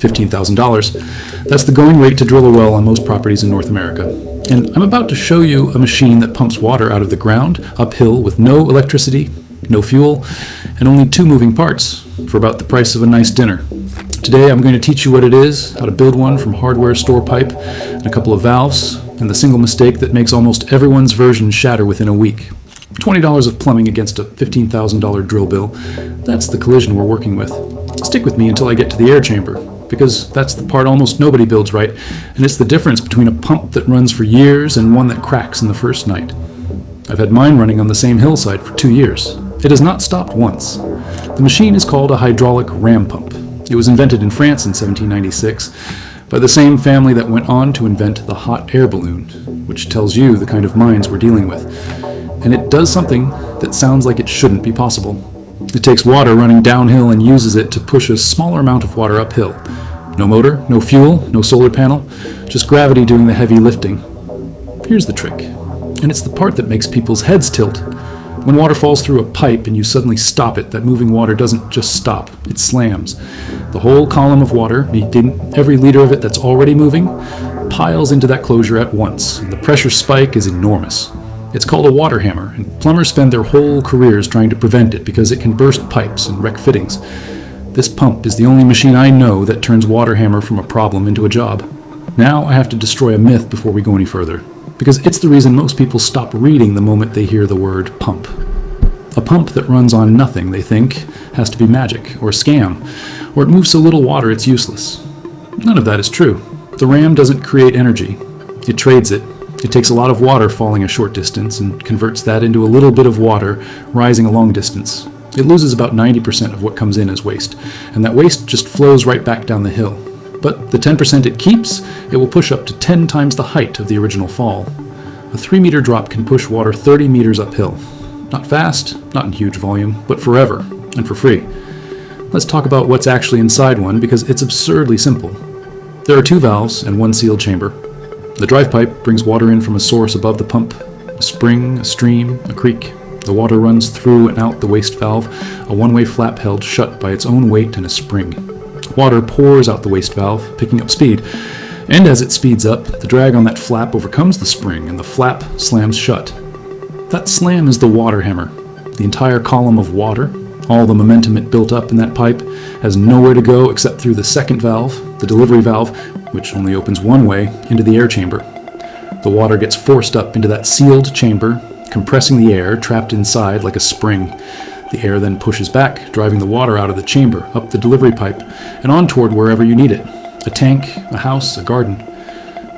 $15,000. That's the going rate to drill a well on most properties in North America. And I'm about to show you a machine that pumps water out of the ground, uphill, with no electricity, no fuel, and only 2 moving parts for about the price of a nice dinner. Today I'm going to teach you what it is, how to build one from hardware store pipe, and a couple of valves, and the single mistake that makes almost everyone's version shatter within a week. $20 of plumbing against a $15,000 drill bill. That's the collision we're working with. Stick with me until I get to the air chamber, because that's the part almost nobody builds right, and it's the difference between a pump that runs for years and one that cracks in the first night. I've had mine running on the same hillside for 2 years. It has not stopped once. The machine is called a hydraulic ram pump. It was invented in France in 1796 by the same family that went on to invent the hot air balloon, which tells you the kind of mines we're dealing with. And it does something that sounds like it shouldn't be possible. It takes water running downhill and uses it to push a smaller amount of water uphill. No motor, no fuel, no solar panel, just gravity doing the heavy lifting. Here's the trick, and it's the part that makes people's heads tilt. When water falls through a pipe and you suddenly stop it, that moving water doesn't just stop, it slams. The whole column of water, every liter of it that's already moving, piles into that closure at once, and the pressure spike is enormous. It's called a water hammer, and plumbers spend their whole careers trying to prevent it because it can burst pipes and wreck fittings. This pump is the only machine I know that turns water hammer from a problem into a job. Now I have to destroy a myth before we go any further, because it's the reason most people stop reading the moment they hear the word pump. A pump that runs on nothing, they think, has to be magic, or a scam, or it moves so little water it's useless. None of that is true. The ram doesn't create energy. It trades it. It takes a lot of water falling a short distance and converts that into a little bit of water rising a long distance. It loses about 90% of what comes in as waste, and that waste just flows right back down the hill. But the 10% it keeps, it will push up to 10 times the height of the original fall. A 3-meter drop can push water 30 meters uphill. Not fast, not in huge volume, but forever, and for free. Let's talk about what's actually inside one, because it's absurdly simple. There are 2 valves and 1 sealed chamber. The drive pipe brings water in from a source above the pump, a spring, a stream, a creek. The water runs through and out the waste valve, a one-way flap held shut by its own weight and a spring. Water pours out the waste valve, picking up speed, and as it speeds up, the drag on that flap overcomes the spring and the flap slams shut. That slam is the water hammer. The entire column of water, all the momentum it built up in that pipe, has nowhere to go except through the second valve, the delivery valve, which only opens one way, into the air chamber. The water gets forced up into that sealed chamber, compressing the air trapped inside like a spring. The air then pushes back, driving the water out of the chamber, up the delivery pipe, and on toward wherever you need it. A tank, a house, a garden.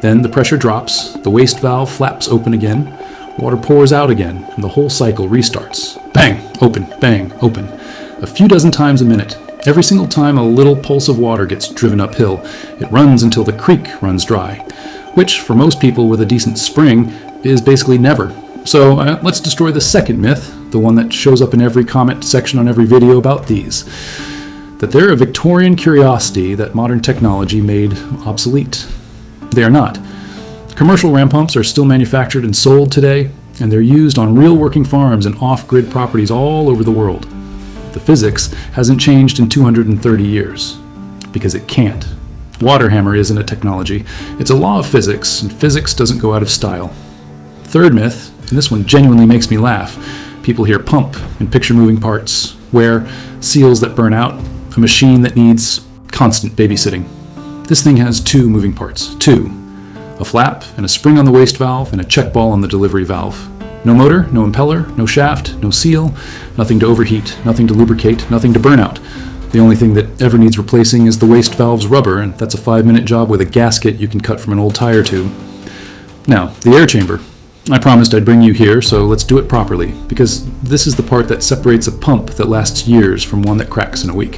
Then the pressure drops, the waste valve flaps open again, water pours out again, and the whole cycle restarts. Bang, open, bang, open. A few dozen times a minute. Every single time a little pulse of water gets driven uphill, it runs until the creek runs dry, which, for most people with a decent spring, is basically never. So let's destroy the second myth, the one that shows up in every comment section on every video about these. That they're a Victorian curiosity that modern technology made obsolete. They are not. Commercial ram pumps are still manufactured and sold today, and they're used on real working farms and off-grid properties all over the world. The physics hasn't changed in 230 years, because it can't. Water hammer isn't a technology. It's a law of physics, and physics doesn't go out of style. Third myth, and this one genuinely makes me laugh. People hear pump and picture moving parts, where seals that burn out, a machine that needs constant babysitting. This thing has 2 moving parts. 2. A flap and a spring on the waste valve and a check ball on the delivery valve. No motor, no impeller, no shaft, no seal, nothing to overheat, nothing to lubricate, nothing to burn out. The only thing that ever needs replacing is the waste valve's rubber, and that's a 5-minute job with a gasket you can cut from an old tire tube. Now, the air chamber. I promised I'd bring you here, so let's do it properly, because this is the part that separates a pump that lasts years from one that cracks in a week.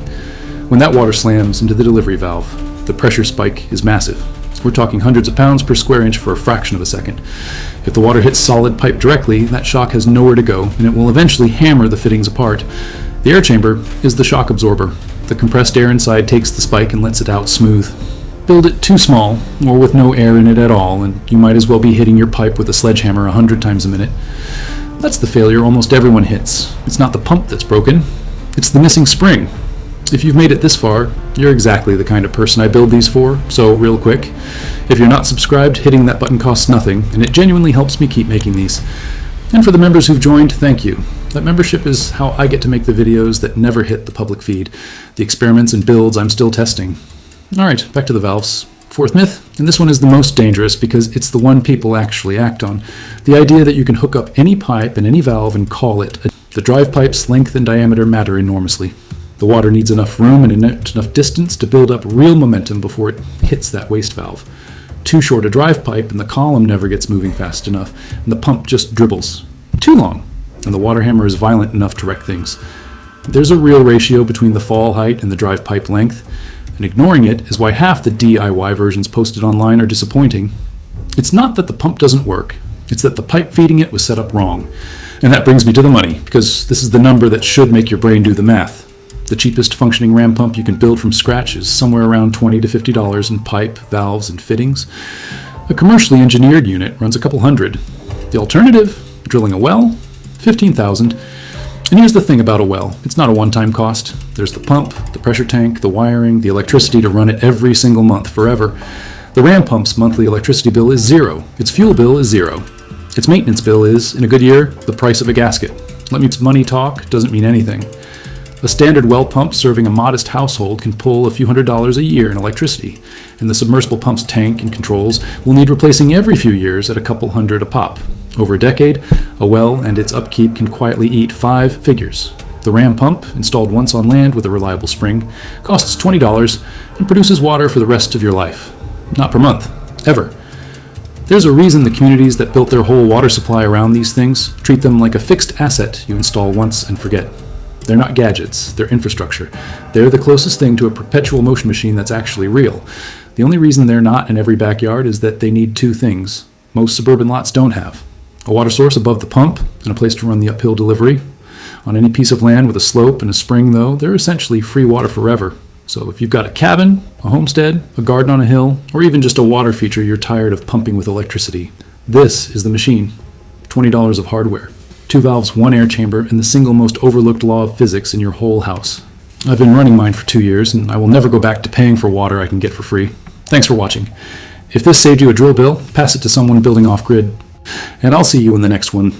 When that water slams into the delivery valve, the pressure spike is massive. We're talking hundreds of pounds per square inch for a fraction of a second. If the water hits solid pipe directly, that shock has nowhere to go, and it will eventually hammer the fittings apart. The air chamber is the shock absorber. The compressed air inside takes the spike and lets it out smooth. Build it too small, or with no air in it at all, and you might as well be hitting your pipe with a sledgehammer 100 times a minute. That's the failure almost everyone hits. It's not the pump that's broken, it's the missing spring. If you've made it this far, You're exactly the kind of person I build these for, so real quick, if you're not subscribed, hitting that button costs nothing, and it genuinely helps me keep making these. And for the members who've joined, thank you. That membership is how I get to make the videos that never hit the public feed, the experiments and builds I'm still testing. Alright, back to the valves. Fourth myth, and this one is the most dangerous because it's the one people actually act on. The idea that you can hook up any pipe and any valve and call it. The drive pipe's length and diameter matter enormously. The water needs enough room and enough distance to build up real momentum before it hits that waste valve. Too short a drive pipe and the column never gets moving fast enough, and the pump just dribbles. Too long, and the water hammer is violent enough to wreck things. There's a real ratio between the fall height and the drive pipe length, and ignoring it is why half the DIY versions posted online are disappointing. It's not that the pump doesn't work, it's that the pipe feeding it was set up wrong. And that brings me to the money, because this is the number that should make your brain do the math. The cheapest functioning ram pump you can build from scratch is somewhere around $20 to $50 in pipe, valves, and fittings. A commercially engineered unit runs a couple hundred. The alternative, drilling a well, $15,000. And here's the thing about a well. It's not a one-time cost. There's the pump, the pressure tank, the wiring, the electricity to run it every single month forever. The ram pump's monthly electricity bill is zero. Its fuel bill is zero. Its maintenance bill is, in a good year, the price of a gasket. Let me money talk doesn't mean anything. A standard well pump serving a modest household can pull a few $100s a year in electricity, and the submersible pump's tank and controls will need replacing every few years at a couple hundred a pop. Over a decade, a well and its upkeep can quietly eat 5 figures. The ram pump, installed once on land with a reliable spring, costs $20 and produces water for the rest of your life. Not per month, ever. There's a reason the communities that built their whole water supply around these things treat them like a fixed asset you install once and forget. They're not gadgets, they're infrastructure. They're the closest thing to a perpetual motion machine that's actually real. The only reason they're not in every backyard is that they need 2 things most suburban lots don't have. A water source above the pump and a place to run the uphill delivery. On any piece of land with a slope and a spring, though, they're essentially free water forever. So if you've got a cabin, a homestead, a garden on a hill, or even just a water feature you're tired of pumping with electricity, this is the machine. $20 of hardware. 2 valves, 1 air chamber, and the single most overlooked law of physics in your whole house. I've been running mine for 2 years, and I will never go back to paying for water I can get for free. Thanks for watching. If this saved you a drill bill, pass it to someone building off-grid, and I'll see you in the next one.